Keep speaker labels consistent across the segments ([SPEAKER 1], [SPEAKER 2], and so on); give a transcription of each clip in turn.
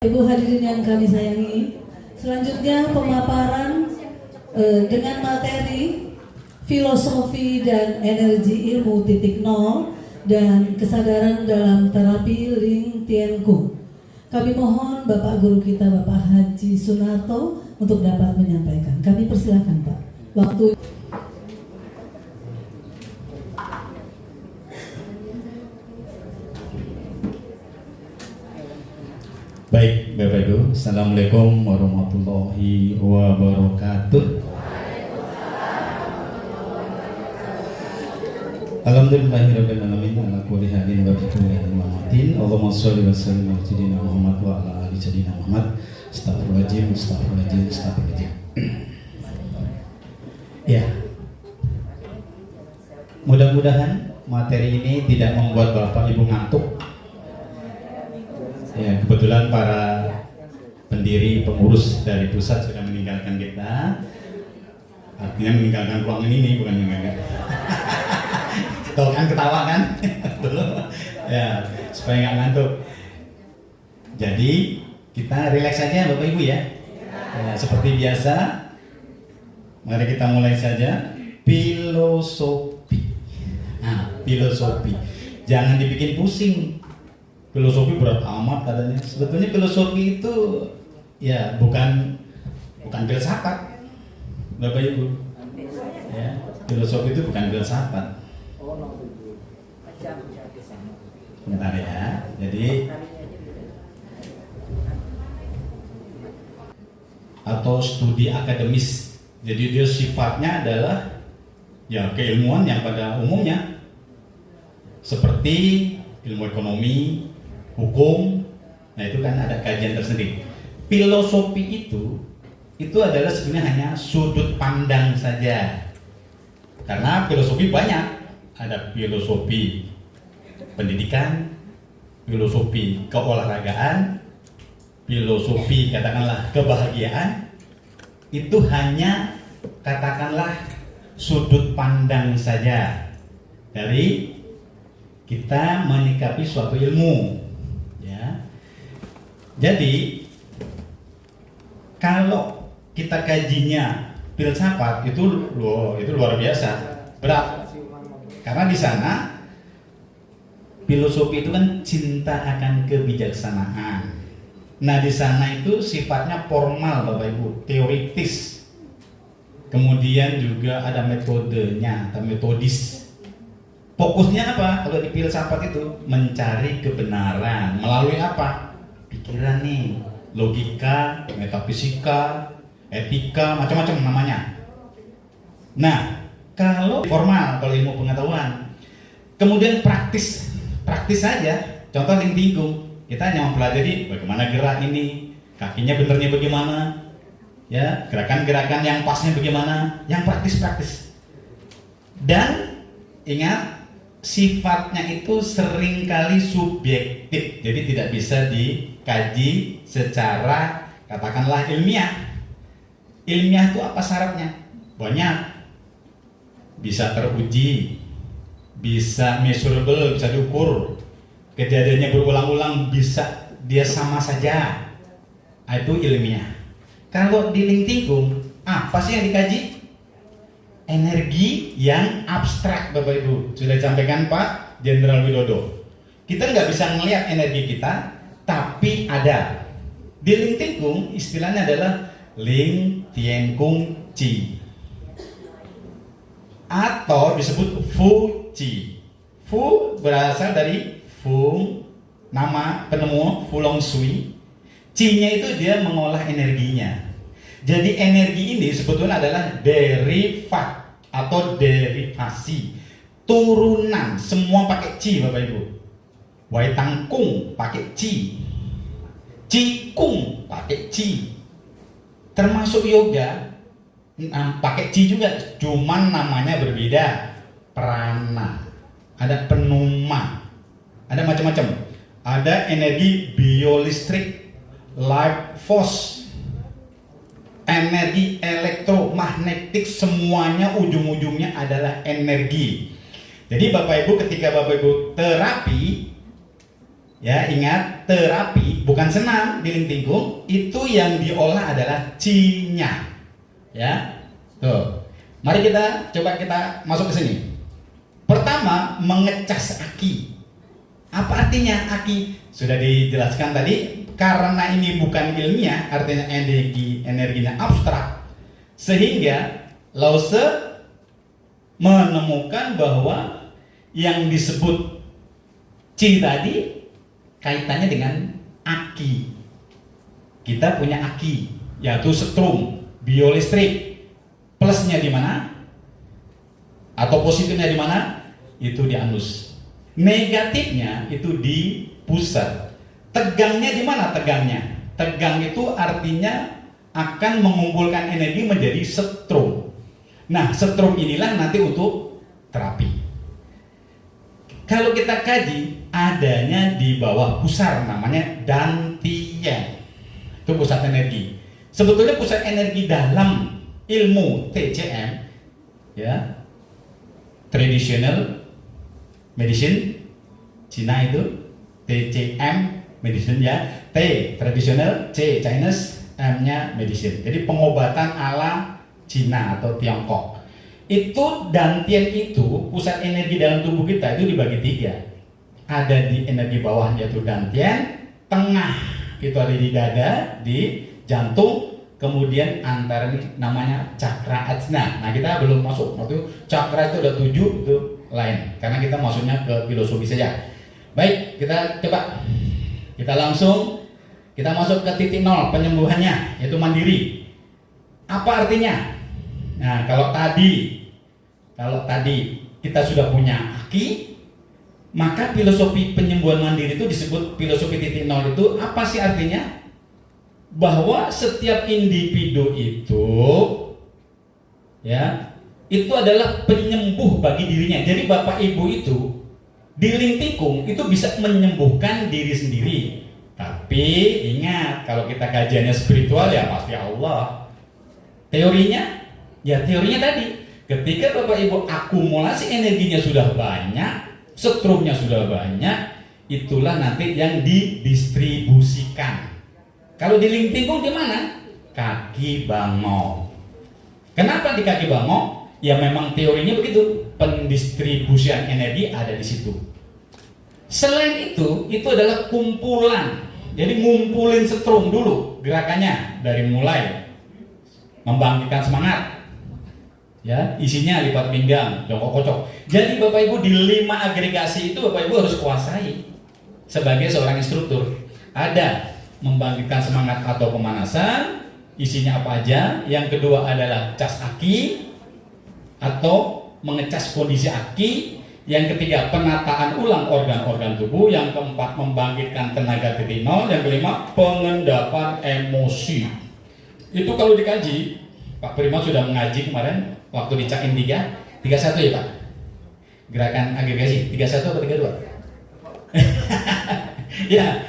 [SPEAKER 1] Ibu hadirin yang kami sayangi, selanjutnya pemaparan dengan materi filosofi dan energi ilmu titik nol dan kesadaran dalam terapi Ling Tien Kung. Kami mohon Bapak Guru kita Bapak Haji Sunarto untuk dapat menyampaikan. Kami persilakan Pak. Waktu.
[SPEAKER 2] Baik, Bapak Ibu, Assalamualaikum warahmatullahi wabarakatuh. Alhamdulillahirabbil alamin ala kulli halin wa bi kulli ni'matin. Allahumma shalli wa sallim ala sayyidina Muhammad wa ala ali sayyidina Muhammad. Astagfirullahaladzim. Ya. Mudah-mudahan materi ini tidak membuat Bapak Ibu ngantuk. Ya, kebetulan para pendiri pengurus dari pusat sudah meninggalkan kita. Artinya meninggalkan ruangan ini, bukan meninggalkan. Tahu kan, ketawa kan? Ya, supaya nggak ngantuk. Jadi kita rileks saja Bapak Ibu ya. Ya, seperti biasa, mari kita mulai saja. Filosofi. Nah, filosofi. Jangan dibikin pusing. Filosofi berat amat katanya. Sebetulnya filosofi itu ya bukan filsafat, Bapak Ibu. Ya, filosofi itu bukan filsafat. Bentar ya. Jadi atau studi akademis. Jadi dia sifatnya adalah ya keilmuan yang pada umumnya seperti ilmu ekonomi, hukum. Nah itu kan ada kajian tersendiri. Filosofi itu adalah sebenarnya hanya sudut pandang saja. Karena filosofi banyak. Ada filosofi pendidikan, filosofi keolahragaan, filosofi katakanlah kebahagiaan. Itu hanya katakanlah sudut pandang saja dari kita menyikapi suatu ilmu. Jadi kalau kita kajinya filsafat itu luar biasa berat, karena di sana filosofi itu kan cinta akan kebijaksanaan. Nah di sana itu sifatnya formal Bapak Ibu, teoritis, kemudian juga ada metodenya atau metodis. Fokusnya apa? Kalau di filsafat itu mencari kebenaran melalui apa? Pikiran nih, logika, metafisika, etika, macam-macam namanya. Nah, kalau formal, kalau ilmu pengetahuan, kemudian praktis saja. Contoh Ling Tien Kung, kita hanya mempelajari bagaimana gerak ini, kakinya benernya bagaimana, ya, gerakan-gerakan yang pasnya bagaimana, yang praktis. Dan ingat, sifatnya itu seringkali subjektif, jadi tidak bisa dikaji secara katakanlah ilmiah. Ilmiah itu apa syaratnya? Banyak, bisa teruji, bisa measurable, bisa diukur, kejadiannya berulang-ulang, bisa dia sama saja. Itu ilmiah. Kalau di Ling Tien Kung, apa sih yang dikaji? Energi yang abstrak Bapak Ibu. Sudah disampaikan Pak Jenderal Widodo. Kita nggak bisa melihat energi kita, tapi ada. Di Ling Tien Kung istilahnya adalah Ling Tien Kung Chi, atau disebut Fu Chi. Fu berasal dari Fung, nama penemu Fulong Sui. Chi-nya itu dia mengolah energinya. Jadi energi ini sebetulnya adalah derivat atau derivasi, turunan, semua pakai Chi Bapak Ibu. Wai Tang Kung pakai Chi, Chi Kung pakai Chi, termasuk yoga pakai Chi juga, cuman namanya berbeda. Prana, ada penuma, ada macam-macam. Ada energi biolistrik, life force, energi elektromagnetik, semuanya ujung-ujungnya adalah energi. Jadi Bapak Ibu ketika Bapak Ibu terapi, Ya, ingat, terapi bukan senam di Lintingkung, itu yang diolah adalah Qi-nya. Ya. Tuh. Mari kita coba kita masuk ke sini. Pertama, mengecas aki. Apa artinya aki? Sudah dijelaskan tadi, karena ini bukan ilmiah, artinya energinya abstrak. Sehingga Lao Tse menemukan bahwa yang disebut Qi tadi kaitannya dengan aki. Kita punya aki, yaitu setrum, biolistrik. Plusnya di mana? Atau positifnya di mana? Itu di anus. Negatifnya itu di pusat. Tegangnya di mana tegangnya? Tegang itu artinya akan mengumpulkan energi menjadi setrum. Nah, setrum inilah nanti untuk terapi. Kalau kita kaji, adanya di bawah pusar, namanya dantian. Itu pusat energi. Sebetulnya pusat energi dalam ilmu TCM, ya, traditional medicine, Cina itu TCM medicine ya, T traditional, C Chinese, M-nya medicine. Jadi pengobatan ala Cina atau Tiongkok. Itu dantian itu pusat energi dalam tubuh kita itu dibagi 3. Ada di energi bawah yaitu dantian, tengah itu ada di dada, di jantung, kemudian antara ini namanya cakra ajna. Nah, kita belum masuk. Waktu cakra itu ada 7, itu lain. Karena kita masuknya ke filosofi saja. Baik, kita coba. Kita langsung kita masuk ke titik 0 penyembuhannya, yaitu mandiri. Apa artinya? Nah, kalau tadi kita sudah punya aki, maka filosofi penyembuhan mandiri itu disebut filosofi titik 0 itu apa sih artinya? Bahwa setiap individu itu ya, itu adalah penyembuh bagi dirinya. Jadi Bapak Ibu itu di Lintingkung itu bisa menyembuhkan diri sendiri. Tapi ingat, kalau kita kajiannya spiritual ya pasti Allah. Teorinya? Ya teorinya tadi, ketika Bapak Ibu akumulasi energinya sudah banyak, setrumnya sudah banyak, itulah nanti yang didistribusikan. Kalau di Lintingkung di mana? Kaki Bango. Kenapa di Kaki Bango? Ya memang teorinya begitu, pendistribusian energi ada di situ. Selain itu adalah kumpulan. Jadi ngumpulin setrum dulu gerakannya, dari mulai membangkitkan semangat. Ya, isinya lipat pinggang, jongkok kocok. Jadi Bapak Ibu di 5 agregasi itu Bapak Ibu harus kuasai sebagai seorang instruktur. Ada membangkitkan semangat atau pemanasan, isinya apa aja. Yang kedua adalah cas aki atau mengecas kondisi aki. Yang ketiga penataan ulang organ-organ tubuh. Yang keempat membangkitkan tenaga titik 0. Yang kelima pengendapan emosi. Itu kalau dikaji, Pak Prima sudah mengaji kemarin waktu di Cakin 31 ya Pak? Gerakan agregasi 31 atau 32? Ya,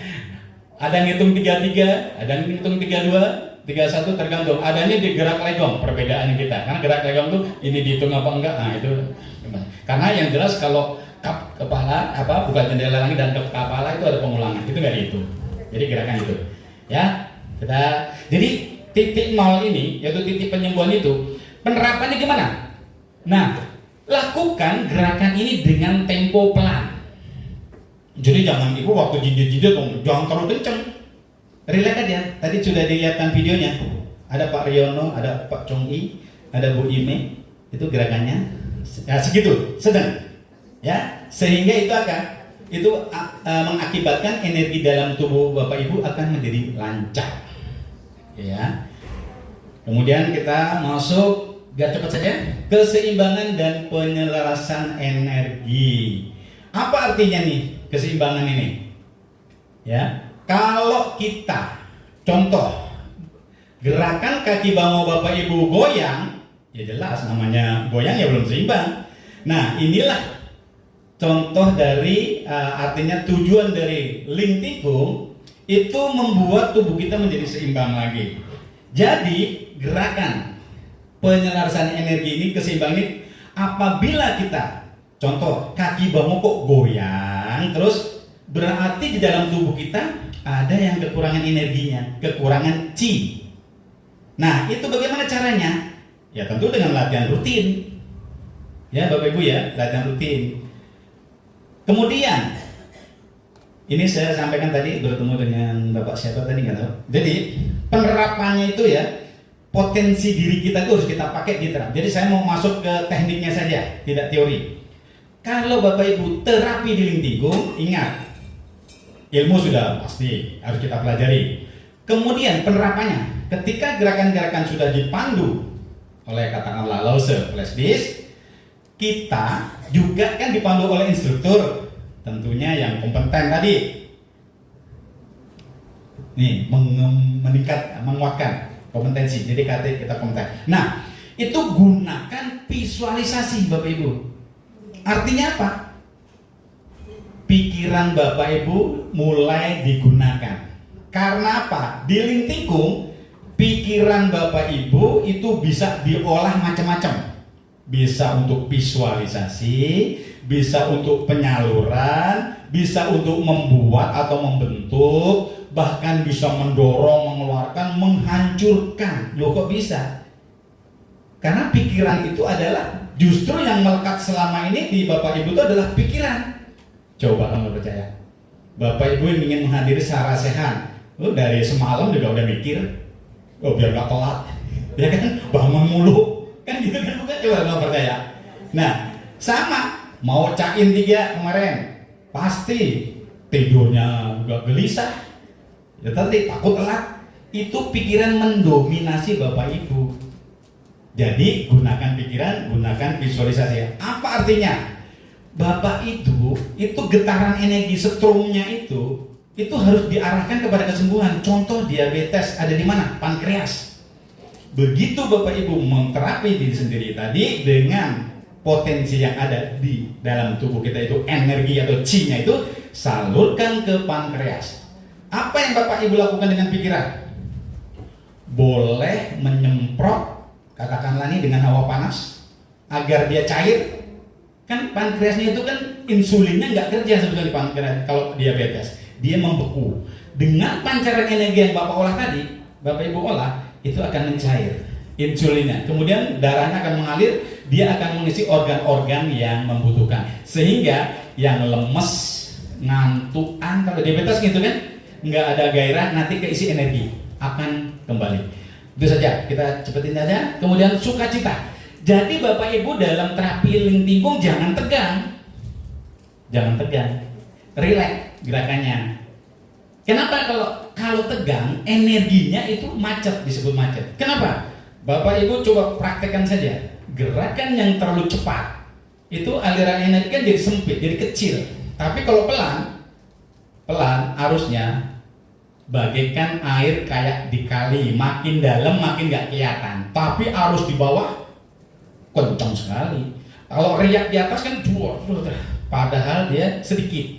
[SPEAKER 2] ada yang ngitung 33, ada yang ngitung 32, 31 tergantung. Adanya di gerak legong perbedaannya kita. Karena gerak legong tuh ini dihitung apa enggak? Nah itu karena yang jelas kalau kap kepala apa buka jendela langit dan kap kepala itu ada pengulangan. Itu enggak dihitung. Jadi gerakan itu. Ya, kita jadi titik 0 ini yaitu titik penyembuhan itu penerapannya gimana? Nah, lakukan gerakan ini dengan tempo pelan. Jadi jangan Ibu waktu jinjit-jinjit jangan terlalu kenceng. Relax aja. Tadi sudah dilihatkan videonya. Ada Pak Riono, ada Pak Chong I, ada Bu Ime. Itu gerakannya ya segitu, sedang. Ya, sehingga itu akan mengakibatkan energi dalam tubuh Bapak Ibu akan menjadi lancar. Ya. Kemudian kita masuk biar cepat saja, keseimbangan dan penyelarasan energi. Apa artinya nih keseimbangan ini? Ya, kalau kita contoh gerakan kaki Bango Bapak Ibu goyang, ya jelas namanya goyang ya belum seimbang. Nah, inilah contoh dari artinya tujuan dari Lintingkung itu membuat tubuh kita menjadi seimbang lagi. Jadi gerakan penyelarasan energi ini, keseimbangan ini, apabila kita contoh kaki Bango kok goyang terus berarti di dalam tubuh kita ada yang kekurangan energinya, kekurangan Qi. Nah, itu bagaimana caranya? Ya tentu dengan latihan rutin. Ya Bapak Ibu ya, latihan rutin. Kemudian, ini saya sampaikan tadi bertemu dengan Bapak siapa tadi nggak tahu. Jadi penerapannya itu ya, potensi diri kita itu harus kita pakai diterap. Jadi saya mau masuk ke tekniknya saja, tidak teori. Kalau Bapak Ibu terapi di Lingtingkung, ingat, ilmu sudah pasti harus kita pelajari. Kemudian penerapannya, ketika gerakan-gerakan sudah dipandu oleh katakanlah Lause Flash Disk, kita juga kan dipandu oleh instruktur, tentunya yang kompeten tadi. Nih, menguatkan kompetensi. Jadi kita kompeten. Nah, itu gunakan visualisasi Bapak Ibu. Artinya apa? Pikiran Bapak Ibu mulai digunakan. Karena apa? Di Lingtingkung, pikiran Bapak Ibu itu bisa diolah macam-macam. Bisa untuk visualisasi, bisa untuk penyaluran, bisa untuk membuat atau membentuk, bahkan bisa mendorong, mengeluarkan, menghancurkan. Loh kok bisa? Karena pikiran itu adalah justru yang melekat selama ini di Bapak Ibu itu adalah pikiran. Coba kamu percaya, Bapak Ibu yang ingin menghadiri Sarasehan, dari semalam juga udah mikir, oh biar gak telat, ya kan, bangun mulu, kan gitu kan, bukan? Coba kamu percaya. Nah, sama, mau Cain 3 kemarin, pasti tidurnya gak gelisah, ya tadi takut telat. Itu pikiran mendominasi Bapak Ibu. Jadi gunakan pikiran, gunakan visualisasi. Apa artinya? Bapak itu getaran energi strumnya itu harus diarahkan kepada kesembuhan. Contoh diabetes ada di mana? Pankreas. Begitu Bapak Ibu menterapi diri sendiri tadi dengan potensi yang ada di dalam tubuh kita itu, energi atau Qi-nya itu salurkan ke pankreas. Apa yang Bapak Ibu lakukan dengan pikiran? Boleh menyemprot, katakanlah nih dengan hawa panas agar dia cair. Kan pankreasnya itu kan insulinnya nggak kerja sebetulnya di pankreas kalau diabetes, dia membeku. Dengan pancaran energi yang Bapak olah tadi, Bapak Ibu olah, itu akan mencair insulinnya. Kemudian darahnya akan mengalir, dia akan mengisi organ-organ yang membutuhkan. Sehingga yang lemes, ngantukan, kalau diabetes gitu kan, nggak ada gairah, nanti keisi energi akan kembali. Itu saja, kita cepetin aja. Kemudian sukacita. Jadi Bapak Ibu dalam terapi Lingtingkung jangan tegang, rileks gerakannya. Kenapa? Kalau tegang energinya itu macet, disebut macet. Kenapa? Bapak Ibu coba praktekkan saja. Gerakan yang terlalu cepat itu aliran energi kan jadi sempit, jadi kecil. Tapi kalau pelan arusnya bagaikan air kayak di kali, makin dalam makin gak kelihatan. Tapi arus di bawah kencang sekali. Kalau riak di atas kan padahal dia sedikit.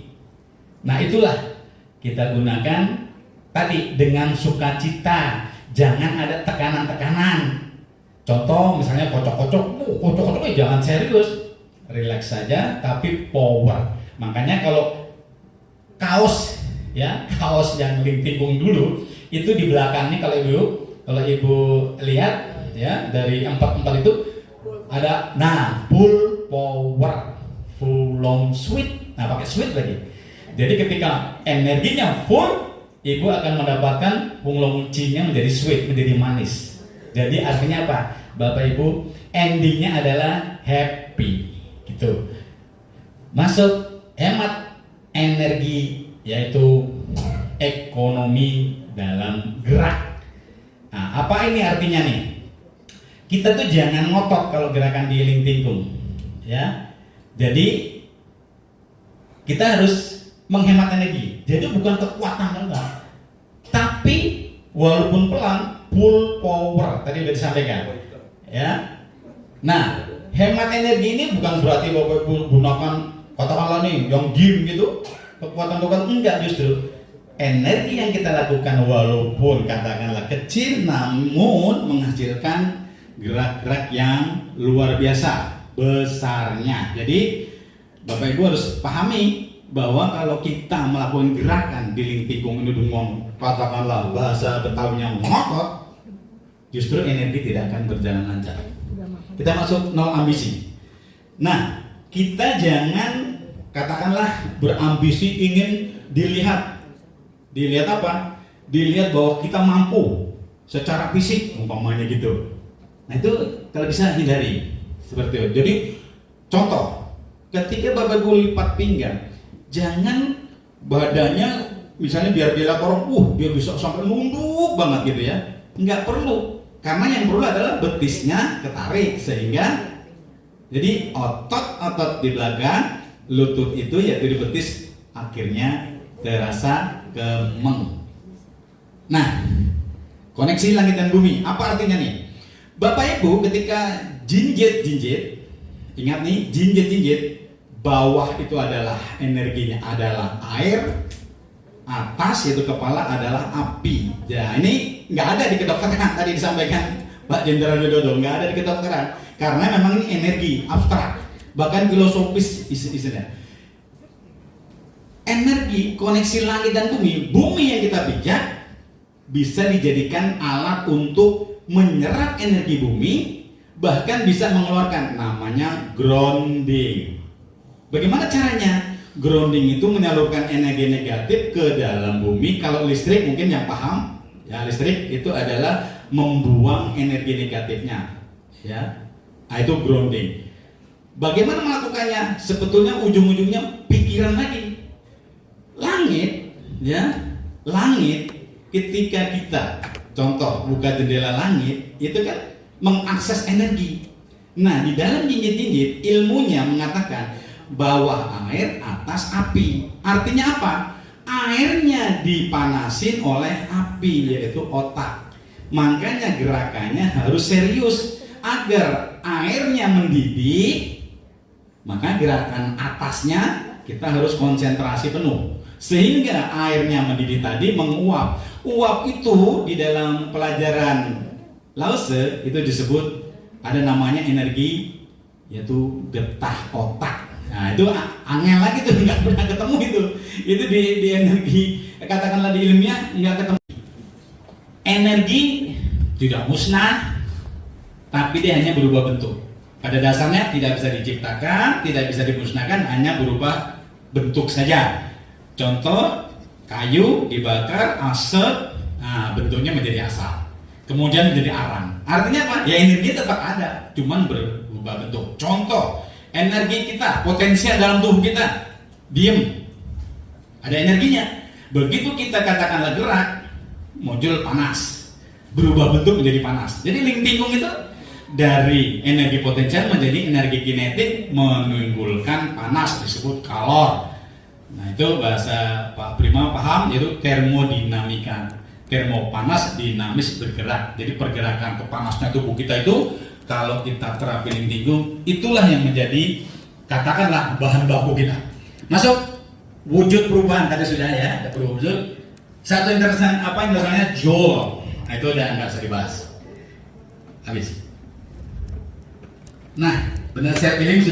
[SPEAKER 2] Nah itulah kita gunakan tadi dengan sukacita, jangan ada tekanan-tekanan. Contoh misalnya kocok-kocok jangan serius, relax saja tapi power. Makanya kalau kaos yang Lingtingkung dulu itu di belakangnya kalau ibu lihat ya dari 4 itu ada full power, full long sweet. Nah pakai sweet lagi. Jadi ketika energinya full, ibu akan mendapatkan full long Qi-nya menjadi sweet, menjadi manis. Jadi artinya apa? Bapak Ibu, endingnya adalah happy gitu. Masuk hemat energi, yaitu ekonomi dalam gerak. Nah, apa ini artinya nih? Kita tuh jangan ngotot kalau gerakan di Lingtingkung, ya. Jadi kita harus menghemat energi. Jadi bukan kekuatan enggak, tapi walaupun pelan, full power. Tadi sudah disampaikan, ya. Nah, hemat energi ini bukan berarti Bapak Ibu gunakan katakanlah nih yang gym gitu, kekuatan enggak, justru energi yang kita lakukan walaupun katakanlah kecil, namun menghasilkan gerak-gerak yang luar biasa besarnya. Jadi Bapak Ibu harus pahami bahwa kalau kita melakukan gerakan di lingtikung ini dengan katakanlah bahasa Betawinya ngotot, justru energi tidak akan berjalan lancar. Kita masuk nol ambisi. Nah, kita jangan katakanlah berambisi ingin dilihat apa? Dilihat bahwa kita mampu secara fisik umpamanya gitu. Nah itu kalau bisa hindari seperti itu. Jadi contoh, ketika Bapak Ibu lipat pinggang, jangan badannya misalnya biar dia lapor, dia bisa sampai nunduk banget gitu ya. Nggak perlu, karena yang perlu adalah betisnya ketarik sehingga jadi otot-otot di belakang lutut itu yaitu di betis akhirnya terasa kemeng. Nah, koneksi langit dan bumi apa artinya nih? Bapak Ibu ketika jinjit, ingat nih jinjit, bawah itu adalah energinya adalah air, atas yaitu kepala adalah api. Ya ini nggak ada di kedokteran tadi disampaikan Pak Jenderal Widodo, nggak ada di kedokteran karena memang ini energi abstrak, bahkan filosofis istilahnya. Energi koneksi langit dan bumi yang kita pijak bisa dijadikan alat untuk menyerap energi bumi, bahkan bisa mengeluarkan namanya grounding. Bagaimana caranya? Grounding itu menyalurkan energi negatif ke dalam bumi. Kalau listrik mungkin yang paham, ya listrik itu adalah membuang energi negatifnya, ya. Nah, itu grounding. Bagaimana melakukannya? Sebetulnya ujung-ujungnya pikiran lagi. Langit, ya, langit ketika kita contoh buka jendela langit itu kan mengakses energi. Nah di dalam jinjit-jinjit ilmunya mengatakan bawah air atas api. Artinya apa? Airnya dipanasin oleh api yaitu otak. Makanya gerakannya harus serius agar airnya mendidih. Maka gerakan atasnya kita harus konsentrasi penuh sehingga airnya mendidih tadi menguap. Uap itu di dalam pelajaran Lause itu disebut ada namanya energi yaitu getah otak. Nah itu angel lagi tuh, nggak pernah ketemu itu di energi katakanlah di ilmiah nggak ketemu. Energi tidak musnah tapi dia hanya berubah bentuk. Pada dasarnya tidak bisa diciptakan, tidak bisa dimusnahkan, hanya berubah bentuk saja. Contoh kayu dibakar, asap, nah bentuknya menjadi asap, kemudian menjadi arang. Artinya apa? Ya energi tetap ada, cuman berubah bentuk. Contoh, energi kita, potensial dalam tubuh kita, diem, ada energinya. Begitu kita katakanlah gerak, muncul panas, berubah bentuk menjadi panas. Jadi lingkungan itu dari energi potensial menjadi energi kinetik menimbulkan panas, disebut kalor. Nah itu bahasa Pak Prima paham, yaitu termodinamika. Termo panas, dinamis bergerak. Jadi pergerakan kepanasnya tubuh kita itu kalau kita terapin lingkungan, itulah yang menjadi katakanlah bahan baku kita. Masuk wujud perubahan tadi sudah ya, ada wujud. Satu interesan apa yang namanya joule. Nah itu udah nggak usah dibahas. Habis. Nah, benar saya pilih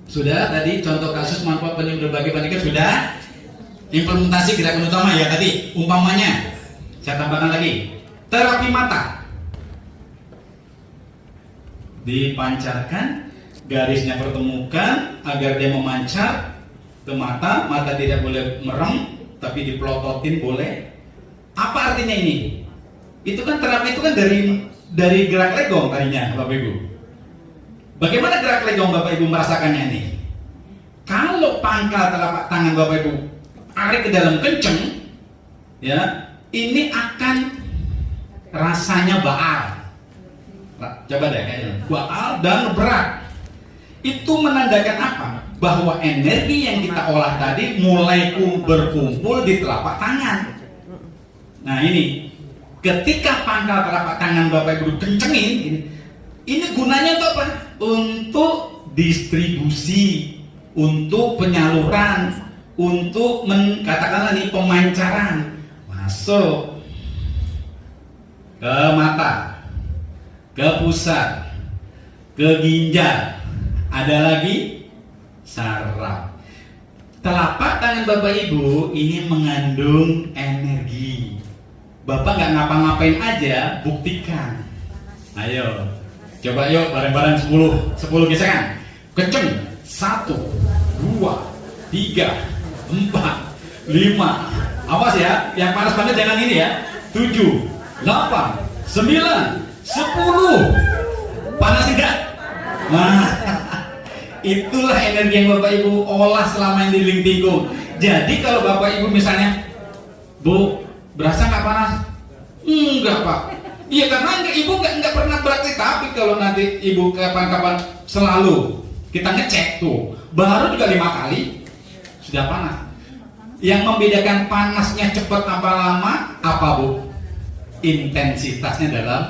[SPEAKER 2] sudah tadi contoh kasus manfaat berbagai panikan sudah. Implementasi gerakan utama ya tadi umpamanya saya tambahkan lagi terapi mata dipancarkan, garisnya pertemukan agar dia memancar ke mata tidak boleh merem tapi dipelototin boleh. Apa artinya ini? Itu kan terapi itu kan dari gerak legong tadinya Bapak Ibu. Bagaimana gerak legong Bapak Ibu merasakannya ini? Kalau pangkal telapak tangan Bapak Ibu tarik ke dalam kenceng, ya, ini akan rasanya baal. Coba deh kayaknya, baal dan berat. Itu menandakan apa? Bahwa energi yang kita olah tadi mulai berkumpul di telapak tangan. Nah ini, ketika pangkal telapak tangan Bapak Ibu kencengin, ini gunanya untuk apa? Untuk distribusi, untuk penyaluran, untuk katakanlah nih pemancaran masuk ke mata, ke pusat, ke ginjal, ada lagi saraf. telapak tangan Bapak Ibu ini mengandung energi. Bapak nggak ngapa-ngapain aja, buktikan. Ayo, coba yuk bareng-bareng 10 gesekan. Kenceng. 1, 2, 3, 4, 5. Awas ya, yang panas banget jangan ini ya. 7, 8, 9, 10. Panas tidak? Nah, itulah energi yang Bapak Ibu olah selama ini di Lingtikung. Jadi kalau Bapak Ibu misalnya, Bu, berasa nggak panas? Enggak, Pak. Iya, karena Ibu nggak pernah praktik. Tapi kalau nanti Ibu kapan-kapan selalu kita ngecek tuh, baru juga 5 kali sudah panas. Yang membedakan panasnya cepat apa lama apa, Bu? Intensitasnya dalam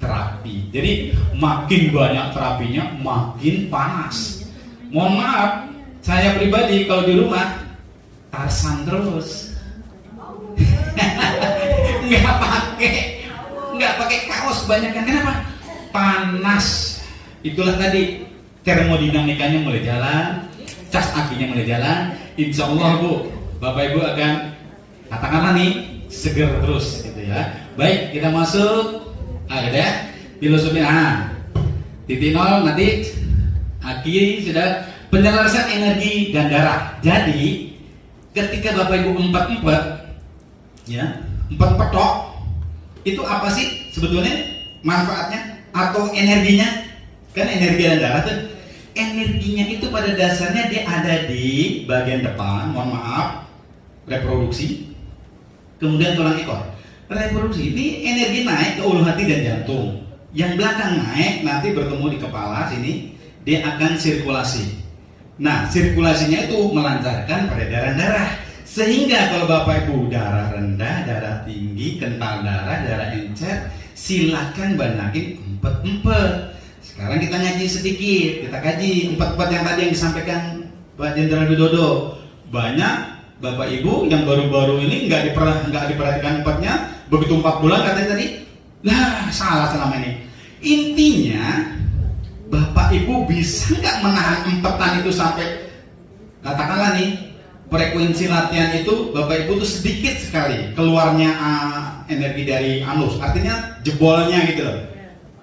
[SPEAKER 2] terapi. Jadi makin banyak terapinya makin panas. Mohon maaf, saya pribadi kalau di rumah tarsan terus. nggak pakai kaos banyak kan? Kenapa? Panas. Itulah tadi termodinamikanya mulai jalan, cas akinya mulai jalan. Insya Allah, Bu, Bapak Ibu akan katakanlah nih seger terus gitu ya. Baik, kita masuk. Ada filosofi. Titik nol nanti aki sudah penyelarasan energi dan darah. Jadi ketika Bapak Ibu 4 ya, 4 tok itu apa sih sebetulnya manfaatnya atau energinya? Kan energi dan darah tuh, energinya itu pada dasarnya dia ada di bagian depan, mohon maaf, reproduksi, kemudian tulang ekor. Reproduksi ini energi naik ke ulu hati dan jantung. Yang belakang naik nanti bertemu di kepala sini, dia akan sirkulasi. Nah, sirkulasinya itu melancarkan peredaran darah. Sehingga kalau Bapak Ibu darah rendah, darah tinggi, kental darah, darah encer, silakan banyakin empet-empet. Sekarang kita ngaji sedikit, kita kaji empat yang tadi yang disampaikan Pak Jenderal Widodo. Banyak Bapak Ibu yang baru-baru ini nggak diperhatikan empatnya, begitu 4 bulan katanya tadi, nah salah selama ini. Intinya Bapak Ibu bisa nggak menahan empetan itu sampai, katakanlah nih frekuensi latihan itu Bapak Ibu tuh sedikit sekali keluarnya energi dari anus, artinya jebolnya gitu loh,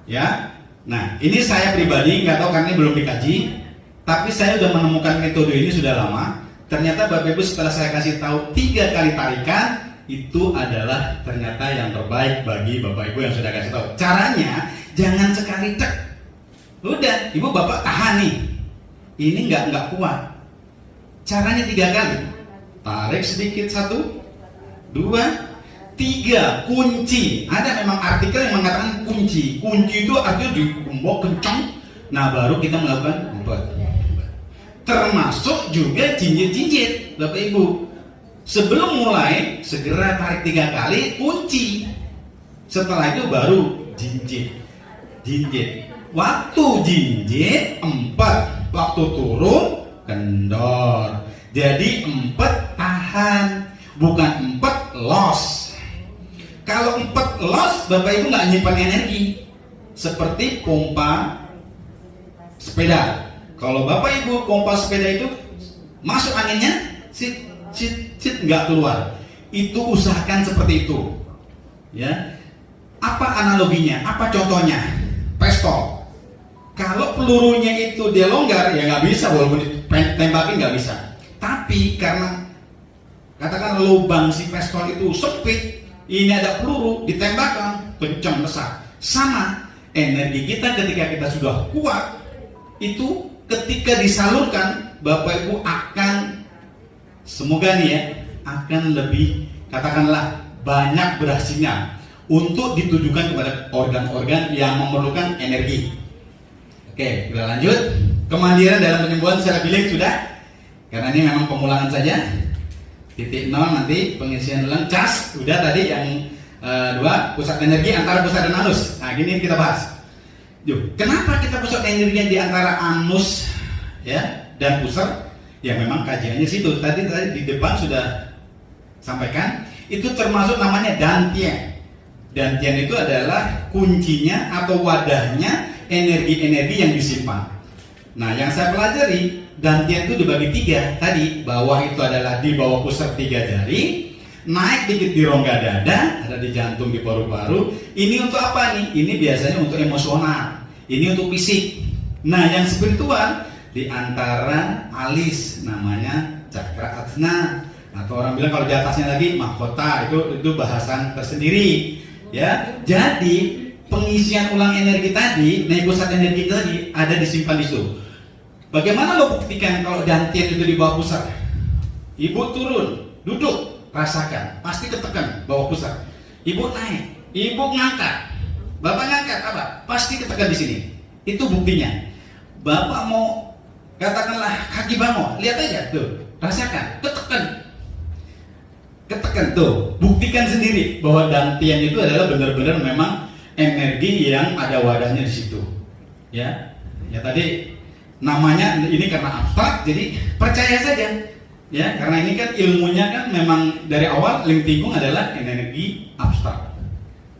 [SPEAKER 2] ya. Nah ini saya pribadi nggak tahu karena ini belum dikaji, tapi saya sudah menemukan metode ini sudah lama. Ternyata Bapak Ibu setelah saya kasih tahu 3 kali tarikan, itu adalah ternyata yang terbaik bagi Bapak Ibu yang sudah kasih tahu. Caranya jangan sekali cek, udah Ibu Bapak tahan nih, ini nggak kuat. Caranya 3 kali, tarik sedikit, 1, 2, 3, kunci. Ada memang artikel yang mengatakan kunci itu artinya digembok kencang. Nah baru kita melakukan empat. Termasuk juga jinjit-jinjit, Bapak Ibu. Sebelum mulai segera tarik 3 kali, kunci. Setelah itu baru jinjit. Waktu jinjit 4, waktu turun kendor. Jadi 4 tahan, bukan 4 loss. Kalau 4 loss, Bapak Ibu nggak nyimpan energi. Seperti pompa sepeda. Kalau Bapak Ibu pompa sepeda itu masuk anginnya, sit nggak keluar. Itu usahakan seperti itu. Ya. Apa analoginya? Apa contohnya? Pistol. Kalau pelurunya itu dia longgar, ya nggak bisa, walaupun ditembakin nggak bisa. Tapi karena katakan lubang si pistol itu sempit, ini ada peluru ditembakkan kencang besar. Sama energi kita ketika kita sudah kuat itu ketika disalurkan, Bapak Ibu akan semoga nih ya akan lebih katakanlah banyak berhasilnya untuk ditujukan kepada organ-organ yang memerlukan energi. Oke, kita lanjut. Kemandirian dalam penyembuhan secara bilik sudah, karena ini memang pemulangan saja. Titik 0 nanti pengisian ulang cas udah tadi yang 2 pusat energi antara pusat dan anus. Nah gini kita bahas. Yuk, kenapa kita pusat energinya di antara anus ya dan pusat? Ya memang kajiannya situ. Tadi di depan sudah sampaikan. Itu termasuk namanya dantian. Dantian itu adalah kuncinya atau wadahnya energi-energi yang disimpan. Nah yang saya pelajari dantian itu dibagi 3 tadi. Bawah itu adalah di bawah pusat 3 jari, naik dikit di rongga dada, ada di jantung, di paru-paru. Ini untuk apa nih? Ini biasanya untuk emosional, ini untuk fisik. Nah, yang spiritual di antara alis, namanya cakra ajna, atau orang bilang kalau di atasnya lagi mahkota, itu bahasan tersendiri ya. Jadi pengisian ulang energi tadi, naik pusat energi tadi ada disimpan di situ. Bagaimana lo buktikan kalau dantian itu di bawah pusat? Ibu turun, duduk, rasakan, pasti ketekan bawah pusat. Ibu naik, ibu ngangkat, bapak ngangkat apa? Pasti ketekan di sini. Itu buktinya. Bapak mau katakanlah kaki bangor, lihat aja tuh, rasakan, ketekan tuh, buktikan sendiri bahwa dantian itu adalah benar-benar memang energi yang ada wadahnya di situ. Ya tadi namanya ini karena abstrak, jadi percaya saja. Ya, karena ini kan ilmunya kan memang dari awal Lingtinggung adalah energi abstrak.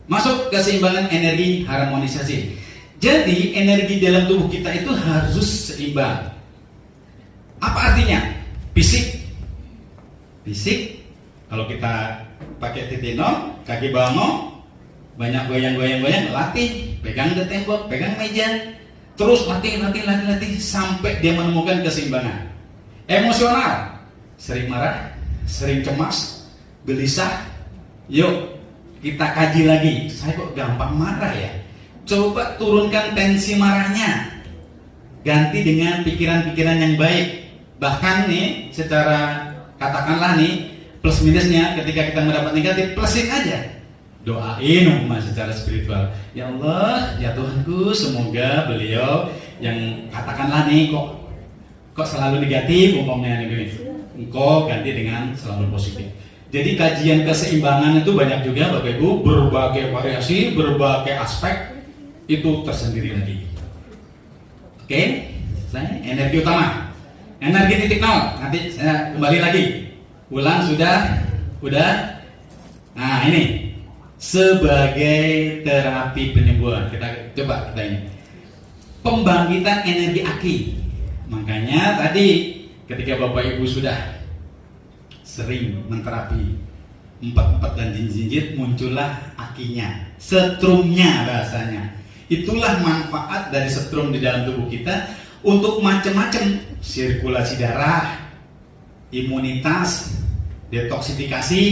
[SPEAKER 2] Masuk keseimbangan energi harmonisasi. Jadi energi dalam tubuh kita itu harus seimbang. Apa artinya? Fisik. Kalau kita pakai titik nol, kaki bangor, banyak goyang-goyang, latih, pegang di tembok, pegang meja, terus latih sampai dia menemukan keseimbangan. Emosional, sering marah, sering cemas, gelisah. Yuk kita kaji lagi. Saya kok gampang marah ya? Coba turunkan tensi marahnya, ganti dengan pikiran-pikiran yang baik. Bahkan nih, secara katakanlah nih plus minusnya, ketika kita mendapat negatif, plusin aja. Doain umpama secara spiritual, ya Allah, ya Tuhanku, semoga beliau yang katakanlah nih kok selalu negatif umpamanya ini, engkau ganti dengan selalu positif. Jadi kajian keseimbangan itu banyak juga Bapak Ibu, berbagai variasi, berbagai aspek, itu tersendiri lagi. Oke, energi utama, energi titik nol. Nanti saya kembali lagi, ulang sudah. Nah ini sebagai terapi penyembuhan, kita ini pembangkitan energi aki. Makanya tadi ketika Bapak Ibu sudah sering menterapi 4 dan jinjit, muncullah akinya, setrumnya bahasanya. Itulah manfaat dari setrum di dalam tubuh kita untuk macam-macam, sirkulasi darah, imunitas, detoksifikasi,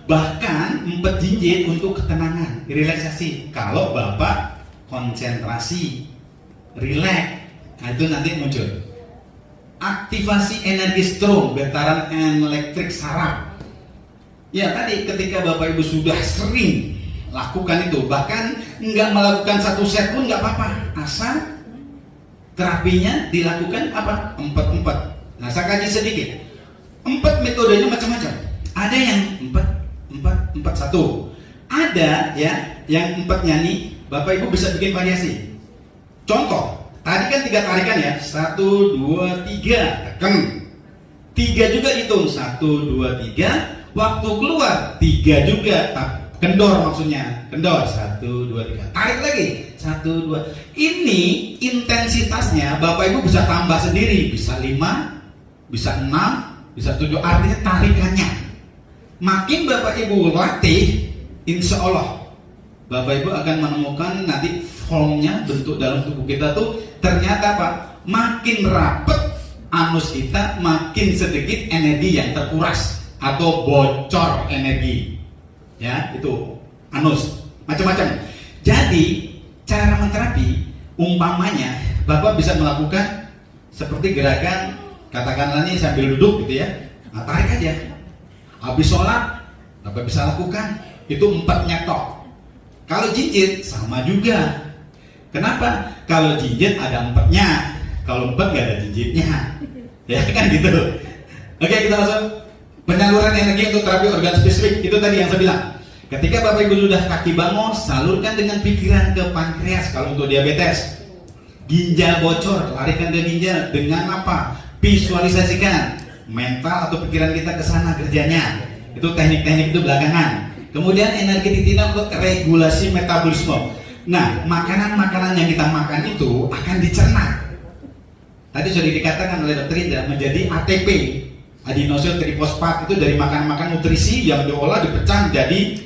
[SPEAKER 2] bahkan 4 jinjit untuk ketenangan, relaksasi. Kalau Bapak konsentrasi, rileks, nah itu nanti muncul aktivasi energi strom, getaran elektrik saraf. Ya tadi ketika Bapak Ibu sudah sering lakukan itu, bahkan nggak melakukan 1 set pun nggak apa-apa, asal terapinya dilakukan apa? 4. Nah saya kaji sedikit. 4 metodenya macam-macam. Ada yang 4-1. Ada ya yang 4-nya nih Bapak Ibu bisa bikin variasi. Contoh, tadi kan 3 tarikan ya, 1, 2, 3, tekan. 3 juga hitung, 1, 2, 3. Waktu keluar 3 juga, kendor maksudnya, kendor 1, 2, 3. Tarik lagi 1, 2. Ini intensitasnya Bapak Ibu bisa tambah sendiri, bisa 5, bisa 6, bisa 7. Artinya tarikannya makin Bapak Ibu latih, insya Allah Bapak Ibu akan menemukan nanti formnya, bentuk dalam tubuh kita tuh ternyata apa? Makin rapet anus kita, makin sedikit energi yang terkuras atau bocor energi. Ya, itu anus macam-macam. Jadi cara menterapi umpamanya Bapak bisa melakukan seperti gerakan, katakanlah nih sambil duduk gitu ya, nah, tarik aja. Habis sholat Bapak bisa lakukan itu 4 nyetok. Kalau jinjit sama juga. Kenapa? Kalau jinjit ada 4-nya, kalau 4 nggak ada jinjitnya, ya kan gitu. Oke, kita masuk penyaluran energi untuk terapi organ spesifik. Itu tadi yang saya bilang. Ketika Bapak Ibu sudah kaki bangor, salurkan dengan pikiran ke pankreas. Kalau untuk diabetes, ginjal bocor, larikan ke ginjal dengan apa? Visualisasikan mental atau pikiran kita ke sana kerjanya. Itu teknik-teknik itu belakangan. Kemudian energi titina untuk regulasi metabolisme. Nah, makanan-makanan yang kita makan itu akan dicerna. Tadi sudah dikatakan oleh Dr. Indra menjadi ATP, adenosil trifosfat, itu dari makan-makan nutrisi yang diolah dipecah jadi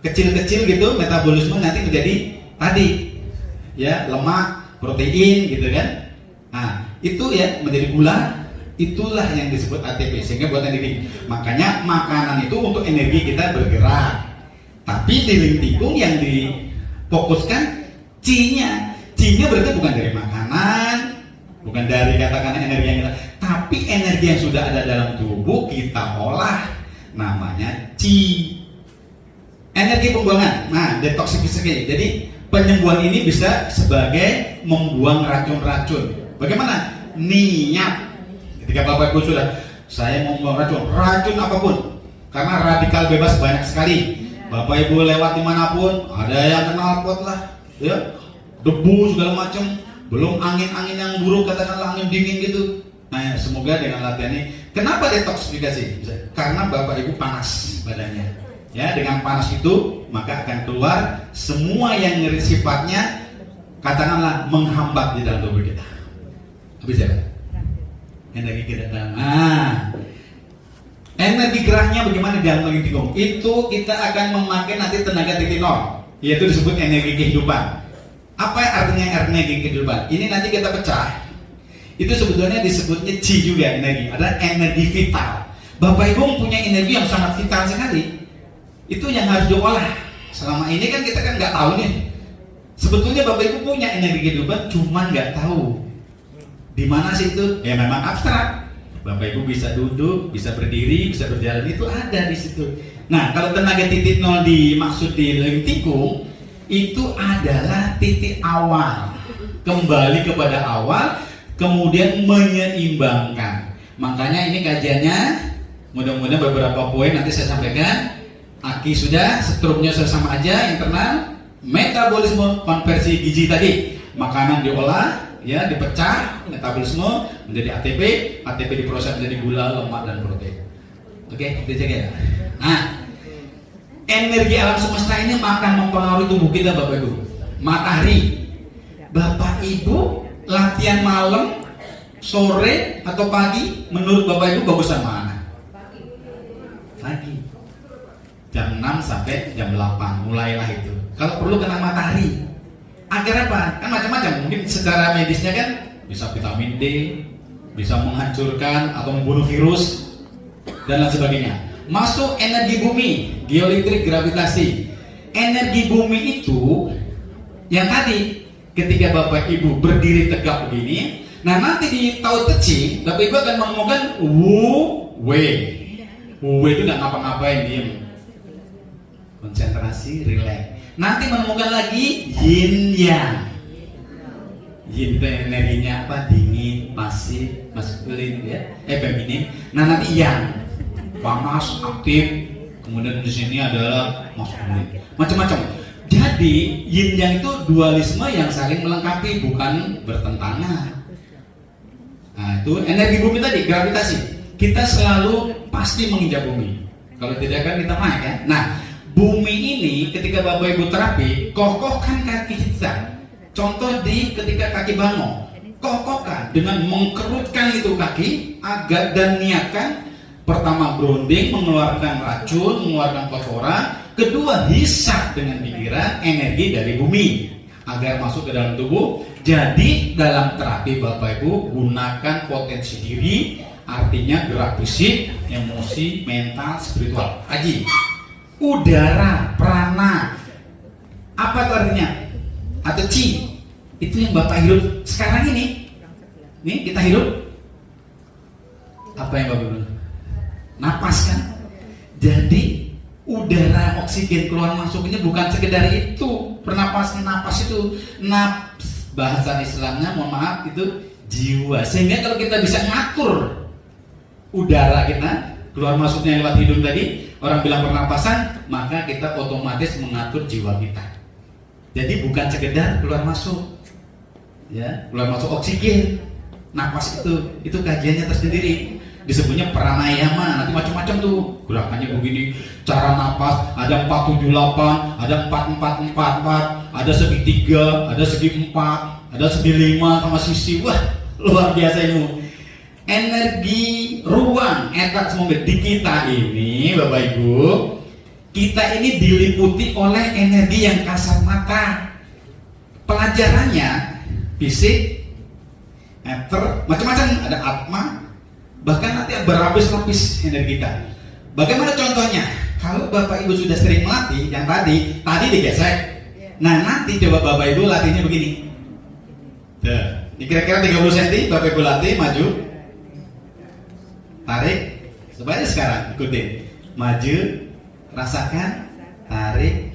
[SPEAKER 2] kecil-kecil gitu, metabolisme nanti menjadi tadi ya lemak, protein gitu kan. Nah itu ya menjadi gula, itulah yang disebut ATP, sehingga buat energi. Makanya makanan itu untuk energi kita bergerak. Tapi di tikung yang difokuskan C-nya berarti bukan dari makanan, bukan dari katakan energi yang kita, tapi energi yang sudah ada dalam tubuh kita olah, namanya C. Energi pembuangan, nah detoksifikasi. Jadi penyembuhan ini bisa sebagai membuang racun-racun. Bagaimana? Niat. Ketika Bapak Ibu sudah, saya mau membuang racun apapun, karena radikal bebas banyak sekali. Bapak Ibu lewat dimanapun, ada yang kenal pot lah, ya, debu segala macam, belum angin-angin yang buruk, katakanlah angin dingin gitu. Nah, semoga dengan latihan ini, kenapa detoksifikasi? Karena Bapak Ibu panas badannya, ya, dengan panas itu maka akan keluar semua yang sifatnya, katakanlah menghambat di dalam tubuh kita. Habis ya, energi kita. Nah, energi gerahnya bagaimana di dalam tikung? Itu kita akan memakai nanti tenaga titik nol, yaitu disebut energi kehidupan. Apa artinya energi kehidupan? Ini nanti kita pecah. Itu sebetulnya disebutnya G juga, energi. Ada energi vital. Bapak Ibu mempunyai energi yang sangat vital sekali. Itu yang harus diolah. Selama ini kan kita kan nggak tahu nih. Sebetulnya Bapak Ibu punya energi kehidupan, cuman nggak tahu. Di mana sih itu? Ya memang abstrak. Bapak Ibu bisa duduk, bisa berdiri, bisa berjalan, itu ada di situ. Nah, kalau tenaga titik nol dimaksud di lem tikung, itu adalah titik awal, kembali kepada awal, kemudian menyeimbangkan. Makanya ini kajiannya, mudah-mudahan beberapa poin nanti saya sampaikan. Aki sudah, strukturnya sudah sama aja, internal, metabolisme, konversi gizi tadi, makanan diolah, ya, dipecah, metabolisme menjadi ATP, ATP diproses menjadi gula, lemak, dan protein. Oke, kita jaga ya. Nah, energi alam semesta ini akan mempengaruhi tubuh kita, Bapak Ibu. Matahari, Bapak Ibu latihan malam, sore atau pagi, menurut Bapak Ibu bagusan mana? Pagi. Jam 6 sampai jam 8 mulailah itu. Kalau perlu kena matahari. Agar apa? Kan macam-macam. Mungkin secara medisnya kan bisa vitamin D, bisa menghancurkan atau membunuh virus dan lain sebagainya. Masuk energi bumi, geoelektrik, gravitasi. Energi bumi itu yang tadi ketika Bapak Ibu berdiri tegak begini, nah nanti di taut kecil Bapak Ibu akan menemukan Wu itu nggak ngapa-ngapain, diem, konsentrasi, relax. Nanti menemukan lagi yin yang. Yin itu energinya apa? Dingin, pasif, maskulin, ya, feminin. Nah nanti yang panas, aktif. Kemudian di sini adalah maskulin. Macam-macam. Jadi yin yang itu dualisme yang saling melengkapi, bukan bertentangan. Nah itu energi bumi tadi, gravitasi. Kita selalu pasti menginjak bumi. Kalau tidak kan kita naik ya. Nah, bumi ini ketika Bapak Ibu terapi, kokohkan kaki kita. Contoh di ketika kaki bangong, kokohkan dengan mengkerutkan itu kaki agar dan niatkan pertama grounding, mengeluarkan racun, mengeluarkan kotoran. Kedua, hisap dengan pikiran energi dari bumi agar masuk ke dalam tubuh. Jadi dalam terapi Bapak Ibu gunakan potensi diri, artinya gerak fisik, emosi, mental, spiritual. Aji, udara, prana, apa itu artinya? Atau chi, itu yang Bapak hidup sekarang ini. Nih kita hidup, apa yang Bapak bilang? Napas kan? Jadi udara, oksigen keluar masuknya bukan sekedar itu. Pernapasan, napas itu naps, bahasa Islamnya mohon maaf itu jiwa. Sehingga kalau kita bisa ngatur udara kita keluar masuknya lewat hidung tadi, orang bilang pernapasan, maka kita otomatis mengatur jiwa kita. Jadi bukan sekedar keluar masuk, ya, keluar masuk oksigen, napas itu kajiannya tersendiri. Disebutnya pranayama, nanti macam-macam tuh gerakannya begini, cara napas ada 478, ada 4444, ada segitiga, ada segi 4, ada segi 5 sama sisi. Wah, Luar biasa ilmu. Energi ruang etak semua di kita ini, Bapak Ibu, kita ini diliputi oleh energi yang kasat mata. Pelajarannya fisik, ether, macam-macam, ada atma, bahkan nanti berlapis-lapis energi kita. Bagaimana contohnya? Kalau Bapak Ibu sudah sering melatih, yang tadi digesek. Nah nanti coba Bapak Ibu latihnya begini. Ini kira-kira 30 cm, Bapak Ibu latih, maju, tarik, sebaliknya sekarang ikutin, maju, rasakan, tarik,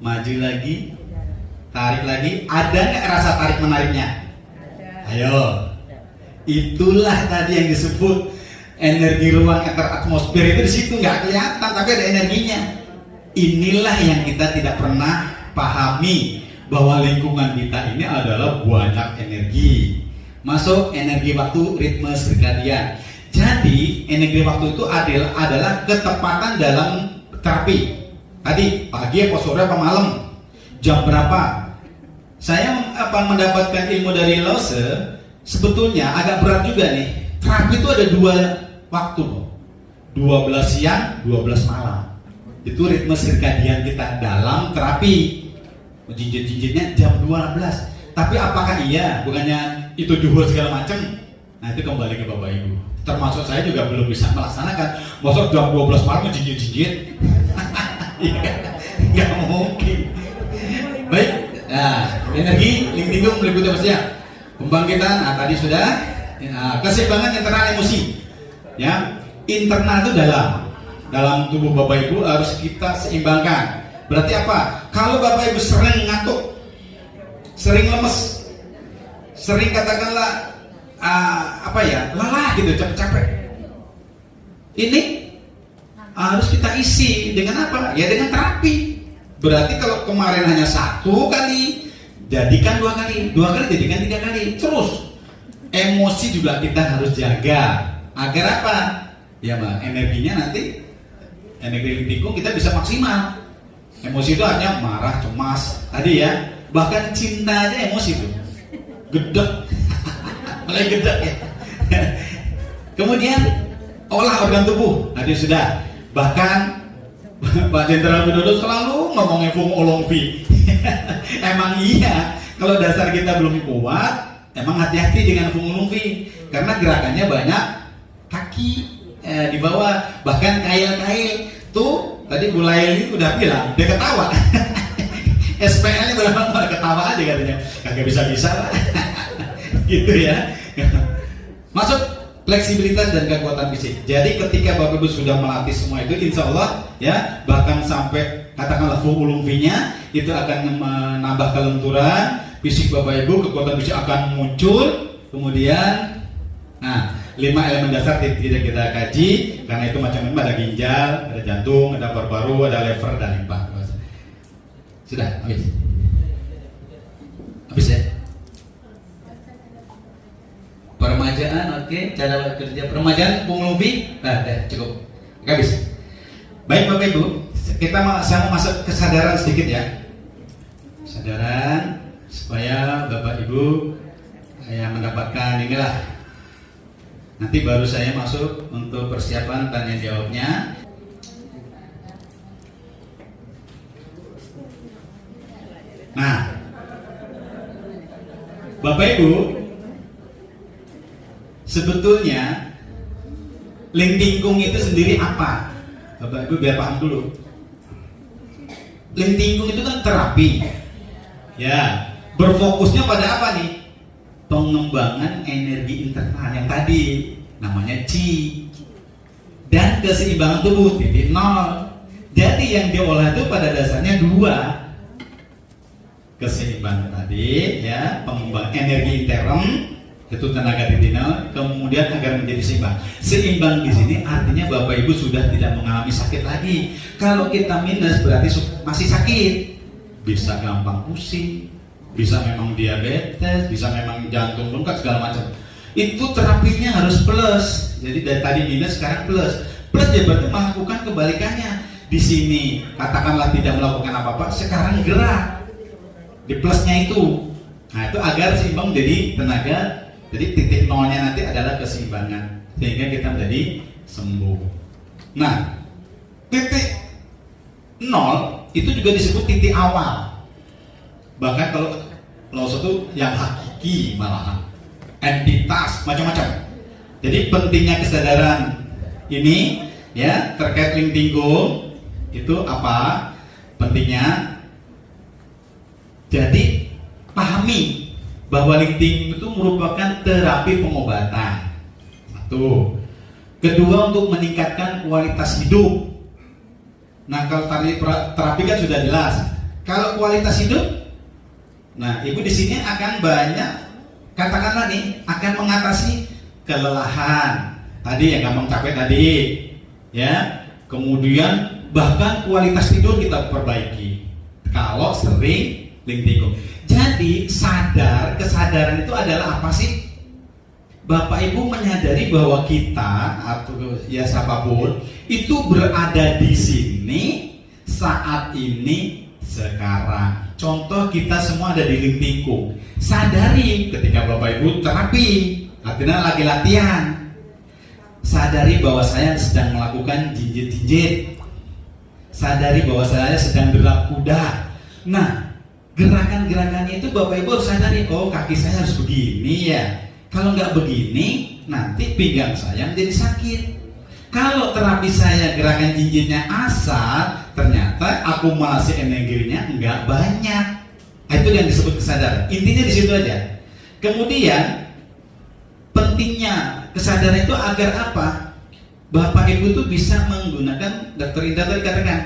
[SPEAKER 2] maju lagi, tarik lagi. Ada nggak rasa tarik menariknya? Ayo, itulah tadi yang disebut energi ruang atmosfer. Itu di situ nggak kelihatan tapi ada energinya. Inilah yang kita tidak pernah pahami, bahwa lingkungan kita ini adalah banyak energi. Masuk energi waktu, ritme sirkadian. Jadi energi waktu itu adalah ketepatan dalam terapi. Tadi pagi apa sore apa malam, jam berapa. Saya mendapatkan ilmu dari Lose, sebetulnya agak berat juga nih. Terapi itu ada 2 waktu, 12 siang, 12 malam. Itu ritme sirkadian kita dalam terapi. Jinjit-jinjitnya jam 12. Tapi apakah iya? Bukannya itu juhur segala macam? Nah itu kembali ke Bapak Ibu. Termasuk saya juga belum bisa melaksanakan. Masuk jam 12 malam jinjit-jinjit? Nggak mungkin. Baik. Nah, energi lingkungan meliputi apa saja? Pembangkitan. Nah tadi sudah. Keseimbangan internal emosi. Ya, internal itu dalam tubuh Bapak Ibu harus kita seimbangkan. Berarti apa? Kalau Bapak Ibu sering ngantuk, sering lemes, sering katakanlah lelah gitu, capek-capek, ini harus kita isi dengan apa? Ya dengan terapi. Berarti kalau kemarin hanya 1 kali, jadikan 2 kali, 2 kali jadikan 3 kali, terus. Emosi juga kita harus jaga agar apa? Ya Mbak, energinya nanti energi lingkungan kita bisa maksimal. Emosi itu hanya marah, cemas, tadi ya. Bahkan cinta aja emosi itu. Gedek. Mulai gedek ya. Kemudian olah organ tubuh. Tadi sudah. Bahkan Pak Jenderal Widodo selalu ngomongin Fung Olongvi. Emang iya. Kalau dasar kita belum kuat, emang hati-hati dengan Fung Olongvi. Karena gerakannya banyak kaki di bawah. Bahkan kail-kail tuh. Tadi Bu Laili udah bilang, dia ketawa. SPL-nya udah ketawa aja katanya. Kagak bisa-bisa lah. Gitu ya. Masuk fleksibilitas dan kekuatan fisik. Jadi ketika Bapak Ibu sudah melatih semua itu, insya Allah ya, bahkan sampai katakanlah full ulumvinya itu akan menambah kelenturan fisik Bapak Ibu, kekuatan fisik akan muncul. Kemudian, 5 elemen dasar tidak kita kaji, karena itu macam-macam, ada ginjal, ada jantung, ada paru-paru, ada lever, dan limpa. Sudah, habis ya. Peremajaan, oke. Cara kerja peremajaan, pengulubi, cukup, habis. Baik Bapak Ibu, saya mau masuk kesadaran sedikit ya. Kesadaran supaya Bapak Ibu yang mendapatkan inilah. Nanti baru saya masuk untuk persiapan tanya jawabnya. Nah, Bapak Ibu, sebetulnya lingtingkung itu sendiri apa? Bapak Ibu biar paham dulu. Lingtingkung itu kan terapi. Ya, berfokusnya pada apa nih? Pengembangan energi internal yang tadi namanya Qi dan keseimbangan tubuh titik 0. Jadi yang diolah itu pada dasarnya 2, keseimbangan tadi ya, pengembangan energi intern itu tenaga titik 0, kemudian agar menjadi seimbang. Seimbang di sini artinya Bapak Ibu sudah tidak mengalami sakit lagi. Kalau kita minus berarti masih sakit, bisa gampang pusing, bisa memang diabetes, bisa memang jantung bengkak segala macam. Itu terapinya harus plus. Jadi dari tadi minus sekarang plus. Plus ya berarti melakukan kebalikannya. Di sini katakanlah tidak melakukan apa-apa, sekarang gerak. Di plusnya itu. Nah itu agar seimbang jadi tenaga Jadi titik nolnya nanti adalah keseimbangan, sehingga kita menjadi sembuh. Nah, titik nol itu juga disebut titik awal. Bahkan kalau Lao Tzu yang hakiki malahan, entitas macam-macam. Jadi pentingnya kesadaran ini ya terkait Ling Tingkung itu apa? Pentingnya. Jadi pahami bahwa Ling Tingkung itu merupakan terapi pengobatan. Satu. Kedua, untuk meningkatkan kualitas hidup. Nah, kalau terapi kan sudah jelas. Kalau kualitas hidup, nah, ibu di sini akan banyak, katakanlah nih, akan mengatasi kelelahan. Tadi yang gampang capek tadi, ya. Kemudian bahkan kualitas tidur kita perbaiki. Kalau sering Ling Tingkung. Jadi kesadaran itu adalah apa sih? Bapak Ibu menyadari bahwa kita atau ya siapapun itu berada di sini saat ini sekarang. Contoh, kita semua ada di Ling Tingkung. Sadari ketika Bapak Ibu terapi, artinya lagi latihan. Sadari bahwa saya sedang melakukan jinjit-jinjit. Sadari bahwa saya sedang derap kuda. Nah, gerakan-gerakannya itu Bapak Ibu harus sadari, oh kaki saya harus begini ya. Kalau nggak begini, nanti pinggang saya menjadi sakit. Kalau terapi saya gerakan jinjitnya asal, ternyata akumulasi energinya nggak banyak. Itu yang disebut kesadaran. Intinya di situ aja. Kemudian pentingnya kesadaran itu agar apa? Bapak Ibu itu bisa menggunakan, Dr. Indah tadi katakan,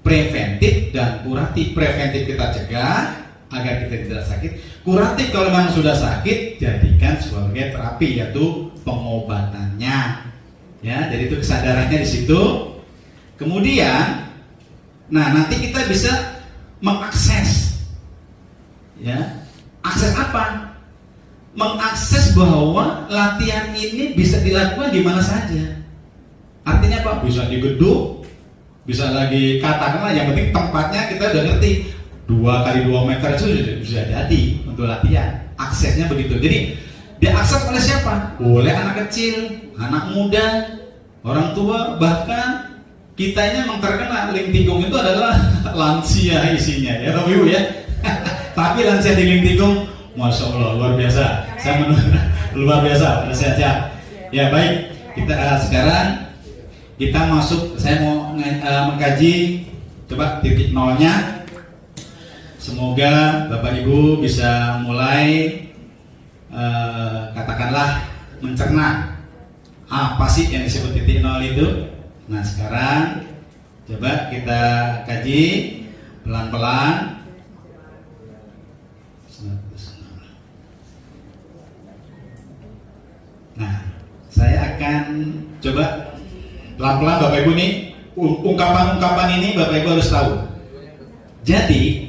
[SPEAKER 2] preventif dan kuratif. Preventif kita cegah agar kita tidak sakit. Kuratif kalau memang sudah sakit, jadikan sebagai terapi, yaitu pengobatannya. Ya, jadi itu kesadarannya di situ. Kemudian, nah nanti kita bisa mengakses, ya, akses apa? Mengakses bahwa latihan ini bisa dilakukan di mana saja. Artinya apa? Bisa di gedung, bisa lagi katakanlah, yang penting tempatnya kita udah ngerti. 2 kali 2 meter itu sudah jadi untuk latihan. Aksesnya begitu. Jadi diakses oleh siapa? Oleh anak kecil, anak muda, orang tua, bahkan kita ini memang terkenal Ling Tingkung itu adalah lansia isinya ya Bapak Ibu ya. Tapi lansia di Ling Tingkung, Masya Allah, luar biasa. Saya menurut luar biasa, sehat-sehat. Ya baik, kita sekarang kita masuk. Saya mau mengkaji coba titik nolnya. Semoga Bapak Ibu bisa mulai katakanlah mencerna apa sih yang disebut titik nol itu. Nah sekarang coba kita kaji pelan-pelan. Nah saya akan coba pelan-pelan Bapak Ibu nih, ungkapan-ungkapan ini Bapak Ibu harus tahu. Jadi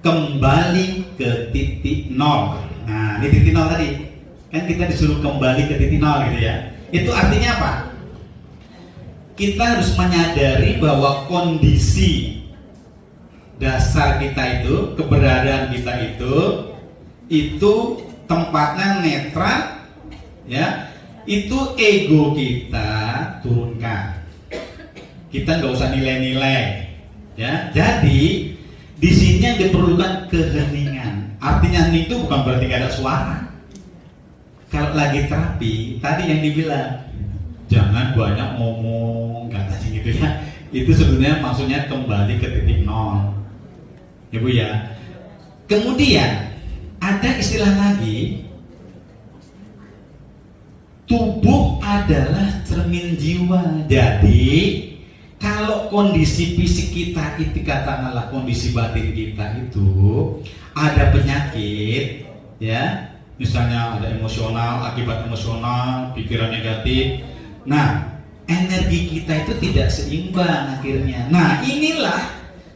[SPEAKER 2] kembali ke titik nol. Nah, di titik nol tadi kan kita disuruh kembali ke titik nol gitu ya. Itu artinya apa? Kita harus menyadari bahwa kondisi dasar kita itu, keberadaan kita itu tempatnya netral, ya. Itu ego kita turunkan. Kita nggak usah nilai-nilai, ya. Jadi di sini yang diperlukan keheningan. Artinya hening itu bukan berarti gak ada suara. Kalau lagi terapi, tadi yang dibilang jangan banyak ngomong, katanya gitu ya. Itu sebenarnya maksudnya kembali ke titik nol, ya Bu ya. Kemudian ada istilah lagi, tubuh adalah cermin jiwa. Jadi kalau kondisi fisik kita itu katakanlah kondisi batin kita itu ada penyakit, ya, misalnya ada emosional, akibat emosional, pikiran negatif. Nah, energi kita itu tidak seimbang akhirnya. Nah, inilah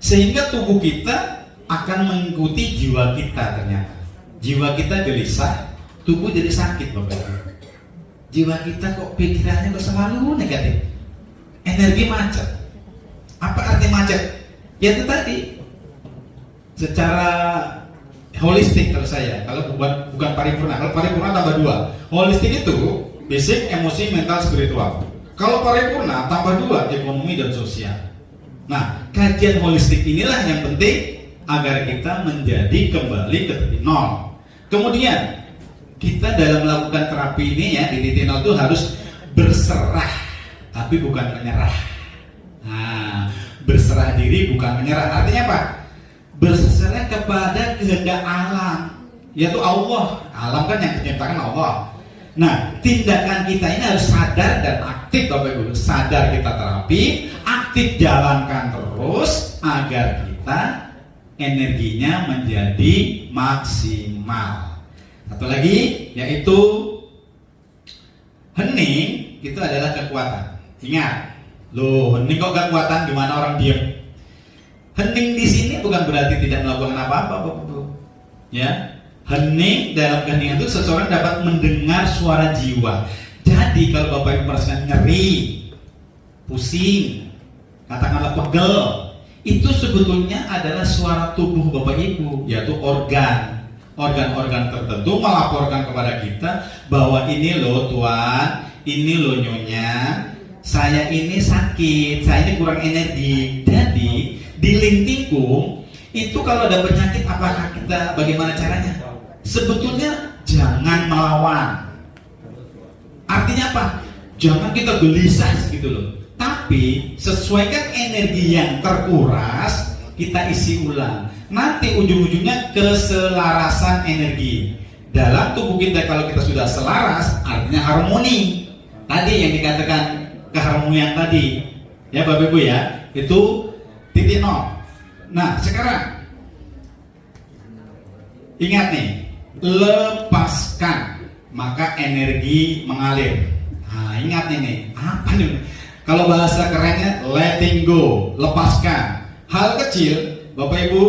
[SPEAKER 2] sehingga tubuh kita akan mengikuti jiwa kita ternyata. Jiwa kita gelisah, tubuh jadi sakit Bapak. Jiwa kita kok pikirannya kok selalu negatif. Energi macet. Apa arti macet? Ya itu tadi, secara holistik kalau saya. Kalau bukan paripurna. Kalau paripurna tambah 2. Holistik itu fisik, emosi, mental, spiritual. Kalau paripurna tambah 2, ekonomi dan sosial. Nah, kajian holistik inilah yang penting agar kita menjadi kembali ke titik nol. Kemudian kita dalam melakukan terapi ini ya di titik nol itu harus berserah, tapi bukan menyerah. Nah, berserah diri bukan menyerah. Artinya apa? Berserah kepada kehendak alam, yaitu Allah. Alam kan yang menciptakan Allah. Nah, tindakan kita ini harus sadar dan aktif, Bapak Ibu. Sadar kita terapi, aktif jalankan terus agar kita energinya menjadi maksimal. Satu lagi yaitu hening itu adalah kekuatan. Ingat, loh hening kok kekuatan, gimana orang diam? Hening di sini bukan berarti tidak melakukan apa-apa, Bapak Ibu. Ya, hening dalam keheningan itu seseorang dapat mendengar suara jiwa. Jadi kalau Bapak Ibu merasakan nyeri, pusing, katakanlah pegel, itu sebetulnya adalah suara tubuh Bapak Ibu, yaitu organ-organ tertentu melaporkan kepada kita bahwa ini loh Tuan, ini loh Nyonya, saya ini sakit, saya ini kurang energi. Jadi di lintingkum itu kalau ada penyakit apakah kita bagaimana caranya? Sebetulnya jangan melawan. Artinya apa? Jangan kita gelisah gitu loh. Tapi sesuaikan energi yang terkuras, kita isi ulang. Nanti ujung-ujungnya keselarasan energi dalam tubuh kita. Kalau kita sudah selaras, artinya harmoni. Tadi yang dikatakan keharmonian tadi, ya Bapak Ibu ya, itu titik nol. Nah sekarang ingat nih, lepaskan maka energi mengalir. Nah ingat ini apa nih? Kalau bahasa kerennya letting go, lepaskan. Hal kecil, Bapak Ibu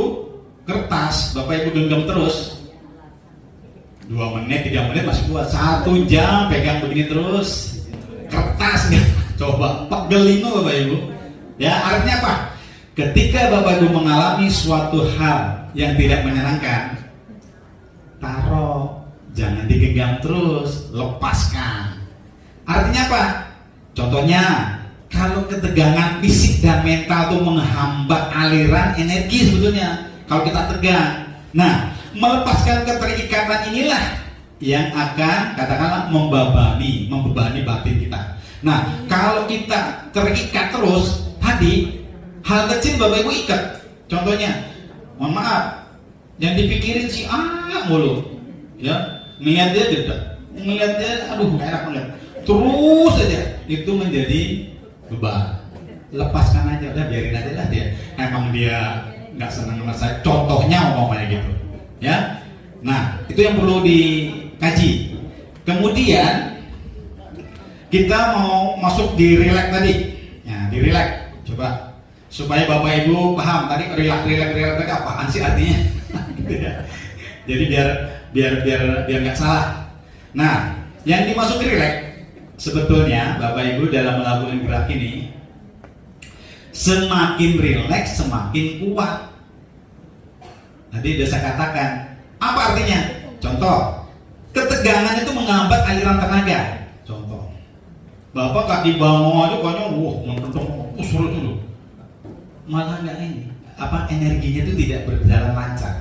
[SPEAKER 2] kertas, Bapak Ibu genggam terus 2 menit, 3 menit masih kuat. 1 jam pegang begini terus, kertas nggak? Coba pegelino Bapak Ibu. Ya artinya apa? Ketika Bapak Ibu mengalami suatu hal yang tidak menyenangkan, taruh, jangan digenggam terus, lepaskan. Artinya apa? Contohnya, kalau ketegangan fisik dan mental itu menghambat aliran energi sebetulnya, kalau kita tegang. Nah, melepaskan keterikatan inilah yang akan katakanlah membebani batin kita. Nah, kalau kita terikat terus, tadi hal kecil Bapak Ibu ikat. Contohnya, mohon maaf, yang dipikirin si mulu, ya, ngeliat dia tidak, ngeliat dia, aduh enak banget. Terus saja itu menjadi beban. Lepaskan aja, udah biarin aja lah dia. Emang dia nggak senang sama saya. Contohnya ngomongnya gitu, ya. Nah, itu yang perlu dikaji. Kemudian kita mau masuk di relax tadi. Ya, di relax. Coba supaya Bapak Ibu paham tadi relax tadi apaan sih artinya? Jadi biar nggak salah. Nah, yang dimaksud relax sebetulnya Bapak Ibu dalam melakukan gerak ini semakin rileks semakin kuat. Tadi sudah saya katakan. Apa artinya? Contoh, ketegangan itu menghambat aliran tenaga. Contoh, Bapak kaki bawah aja kayaknya suruh dulu. Malah nggak ini. Apa energinya itu tidak berjalan lancar.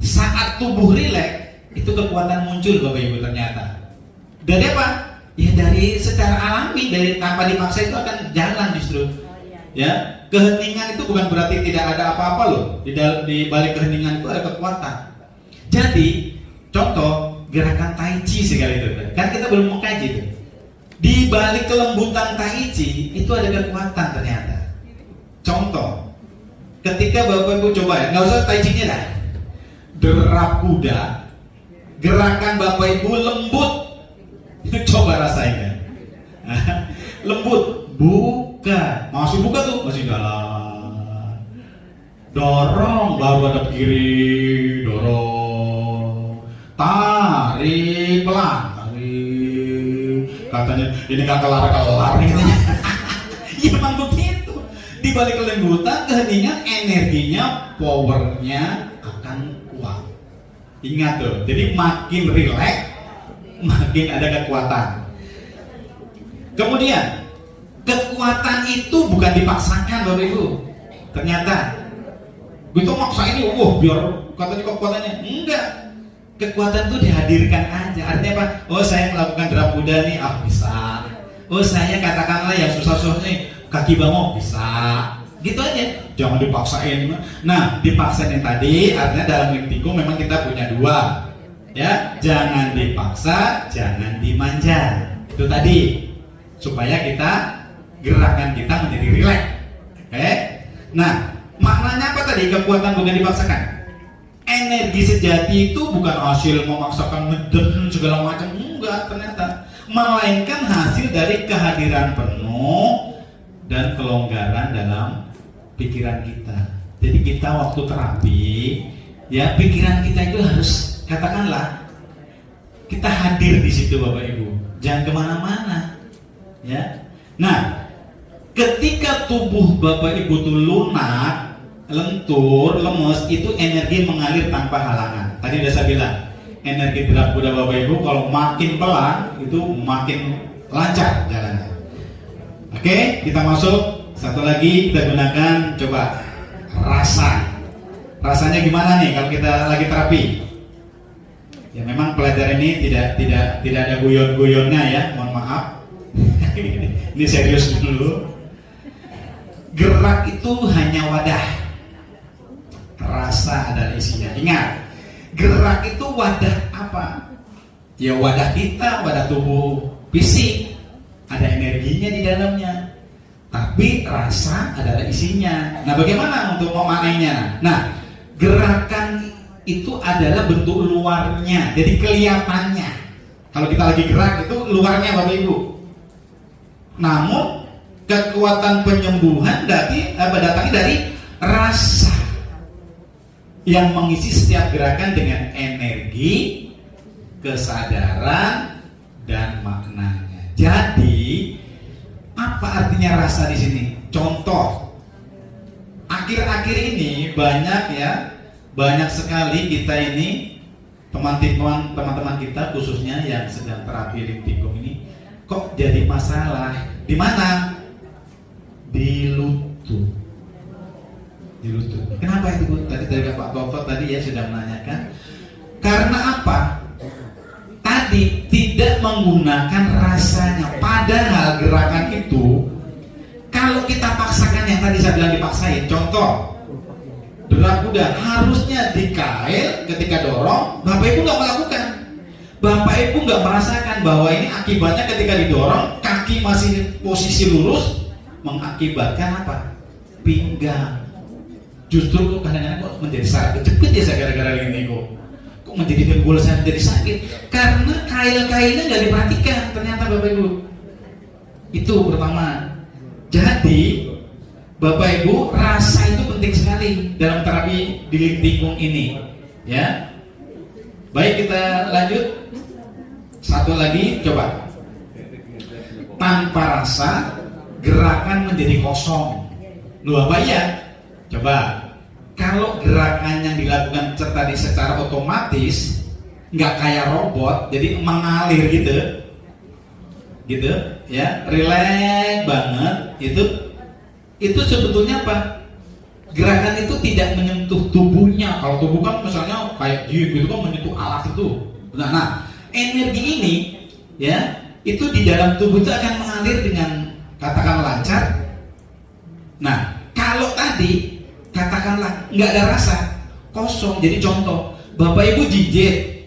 [SPEAKER 2] Saat tubuh rileks, itu kekuatan muncul Bapak Ibu ternyata. Dari apa? Ya dari secara alami, dari tanpa dipaksa itu akan jalan justru. Ya, keheningan itu bukan berarti tidak ada apa-apa loh. Di balik keheningan itu ada kekuatan. Jadi, contoh gerakan Tai Chi segala itu. Kan kita belum mengkaji itu. Di balik kelembutan Tai Chi itu ada kekuatan ternyata. Contoh, ketika Bapak Ibu coba ya, nggak usah Tai Chi-nya dah. Derap kuda, gerakan Bapak Ibu lembut. Coba rasain ya. Lembut, buka, masih buka tuh, masih dalam. Dorong, baru ada kiri, dorong. Tarik pelan, tarik. Katanya ini gak kelar-kelar gitu. Ya memang begitu. Di balik kelembutan, keheningan, energinya, powernya akan kuat. Ingat tuh, jadi makin rileks, makin ada kekuatan. Kemudian, kekuatan itu bukan dipaksakan Bapak Ibu. Ternyata, gue tuh maksa ini, biar katanya kekuatannya. Enggak. Kekuatan itu dihadirkan aja. Artinya apa? Oh, saya melakukan derap kuda nih, bisa. Oh, saya katakanlah yang susah-susah nih, kaki bangau, bisa. Gitu aja, jangan dipaksain. Nah, dipaksain yang tadi artinya dalam Limtikum memang kita punya dua, ya. Jangan dipaksa, jangan dimanja. Itu tadi supaya gerakan kita menjadi rileks. Oke? Nah, maknanya apa tadi? Kekuatan bukan dipaksakan. Energi sejati itu bukan hasil memaksakan ngeden segala macam, enggak ternyata, melainkan hasil dari kehadiran penuh dan kelonggaran dalam pikiran kita. Jadi kita waktu terapi, ya pikiran kita itu harus katakanlah kita hadir di situ Bapak Ibu, jangan kemana-mana, ya. Nah, ketika tubuh Bapak Ibu tuh lunak, lentur, lemes, itu energi mengalir tanpa halangan. Tadi udah saya bilang, energi derap kuda Bapak Ibu kalau makin pelan itu makin lancar jalannya. Oke, kita masuk. Satu lagi kita gunakan, coba rasa. Rasanya gimana nih kalau kita lagi terapi? Ya memang pelajaran ini tidak ada guyon-guyonnya ya, mohon maaf. Ini serius dulu. Gerak itu hanya wadah. Rasa adalah isinya. Ingat, gerak itu wadah apa? Ya wadah kita, wadah tubuh fisik. Ada energinya di dalamnya. Tapi rasa adalah isinya. Nah, bagaimana untuk memaknainya? Nah, gerakan itu adalah bentuk luarnya, jadi kelihatannya. Kalau kita lagi gerak itu luarnya Bapak Ibu. Namun kekuatan penyembuhan datangnya dari rasa yang mengisi setiap gerakan dengan energi, kesadaran, dan maknanya. Jadi apa artinya rasa di sini? Contoh, akhir-akhir ini banyak sekali kita ini teman-teman kita khususnya yang sedang terapi Limtikum ini kok jadi masalah. Di mana? Di lutut. Di lutut. Kenapa itu Bu? Tadi Pak Toto tadi ya sudah menanyakan. Karena apa? Tadi tidak menggunakan rasanya. Padahal gerakan itu kalau kita paksakan, yang tadi saya bilang dipaksain. Contoh, derap kuda harusnya di kail ketika dorong, Bapak Ibu nggak melakukan. Bapak Ibu nggak merasakan bahwa ini akibatnya ketika didorong kaki masih posisi lurus mengakibatkan apa? Pinggang. Justru kok kadang-kadang kok menjadi sakit kejepit ya saya gara-gara ini kok menjadi dengkul saya menjadi sakit karena kail-kailnya nggak diperhatikan ternyata Bapak Ibu. Itu pertama. Jadi Bapak Ibu, rasa itu penting sekali dalam terapi di Limtikum ini, ya. Baik, kita lanjut. Satu lagi, coba. Tanpa rasa gerakan menjadi kosong. Lu apa ya? Coba. Kalau gerakan yang dilakukan tadi secara otomatis, nggak kayak robot, jadi mengalir gitu, ya, rileks banget, itu sebetulnya apa? Gerakan itu tidak menyentuh tubuhnya. Kalau tubuh kan misalnya kayak gitu kan menyentuh alat itu. Nah, energi ini, ya, itu di dalam tubuh itu akan mengalir dengan katakan lancar. Nah, kalau tadi katakanlah nggak ada rasa, kosong. Jadi contoh, Bapak Ibu jinjit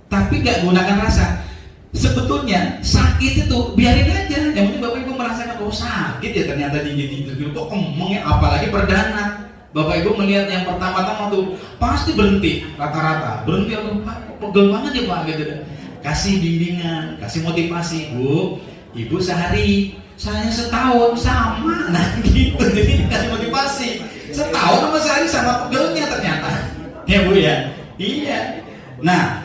[SPEAKER 2] tapi nggak gunakan rasa, sebetulnya sakit itu biarin aja. Yang penting Bapak Ibu merasakan, oh sakit ya ternyata jinjit kok emangnya, apalagi perdana. Bapak Ibu melihat yang pertama-tama tuh pasti berhenti, rata-rata berhenti, atau pegel banget ya Pak gitu. Kasih bimbingan, kasih motivasi. Bu, Ibu sehari, saya setahun sama. Nah gitu, jadi kasih motivasi. Setahun sama sehari sama pegelnya ternyata. Ya Bu ya. Iya. Nah,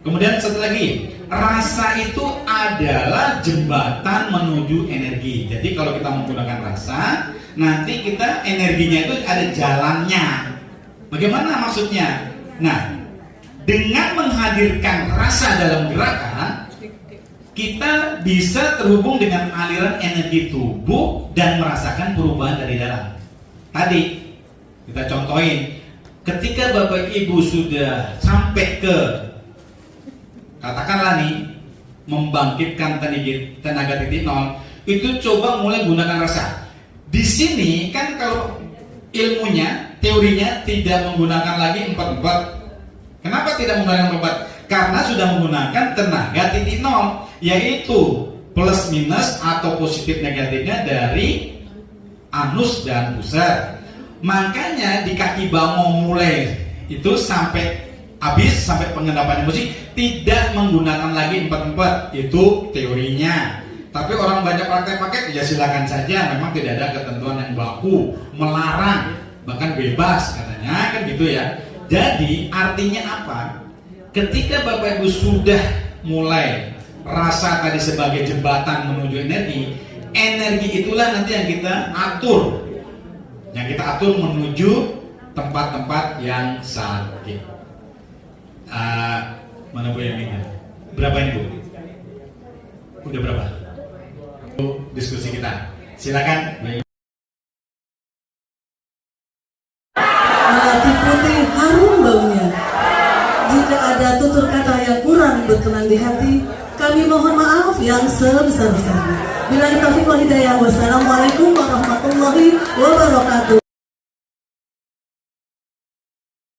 [SPEAKER 2] kemudian satu lagi, rasa itu adalah jembatan menuju energi. Jadi kalau kita menggunakan rasa, nanti kita energinya itu ada jalannya. Bagaimana maksudnya? Nah, dengan menghadirkan rasa dalam gerakan, kita bisa terhubung dengan aliran energi tubuh dan merasakan perubahan dari dalam. Tadi kita contohin, ketika Bapak Ibu sudah sampai ke, katakanlah nih, membangkitkan tenaga titik nol, itu coba mulai gunakan rasa. Di sini kan kalau ilmunya, teorinya tidak menggunakan lagi 4-4. Kenapa tidak menggunakan 4? Karena sudah menggunakan tenaga titik nol, yaitu plus minus atau positif negatifnya dari anus dan pusat. Makanya di kaki bamo mulai itu sampai habis, sampai pengendapan emosi, tidak menggunakan lagi 4-4. Itu teorinya. Tapi orang banyak praktek pakai, ya silakan saja. Memang tidak ada ketentuan yang baku, melarang, bahkan bebas katanya, kan gitu ya. Jadi artinya apa? Ketika Bapak Ibu sudah mulai rasa tadi sebagai jembatan menuju energi, energi itulah nanti yang kita atur, menuju tempat-tempat yang sakit. Mana Bu yang ini? Berapa ini Bu? Udah berapa? Diskusi kita. Silakan.
[SPEAKER 1] Melati putih harum baunya. Jika ada tutur kata yang kurang berkenan di hati, kami mohon maaf yang sebesar-besarnya. Bila taufiq wal hidayah, wassalamualaikum warahmatullahi wabarakatuh.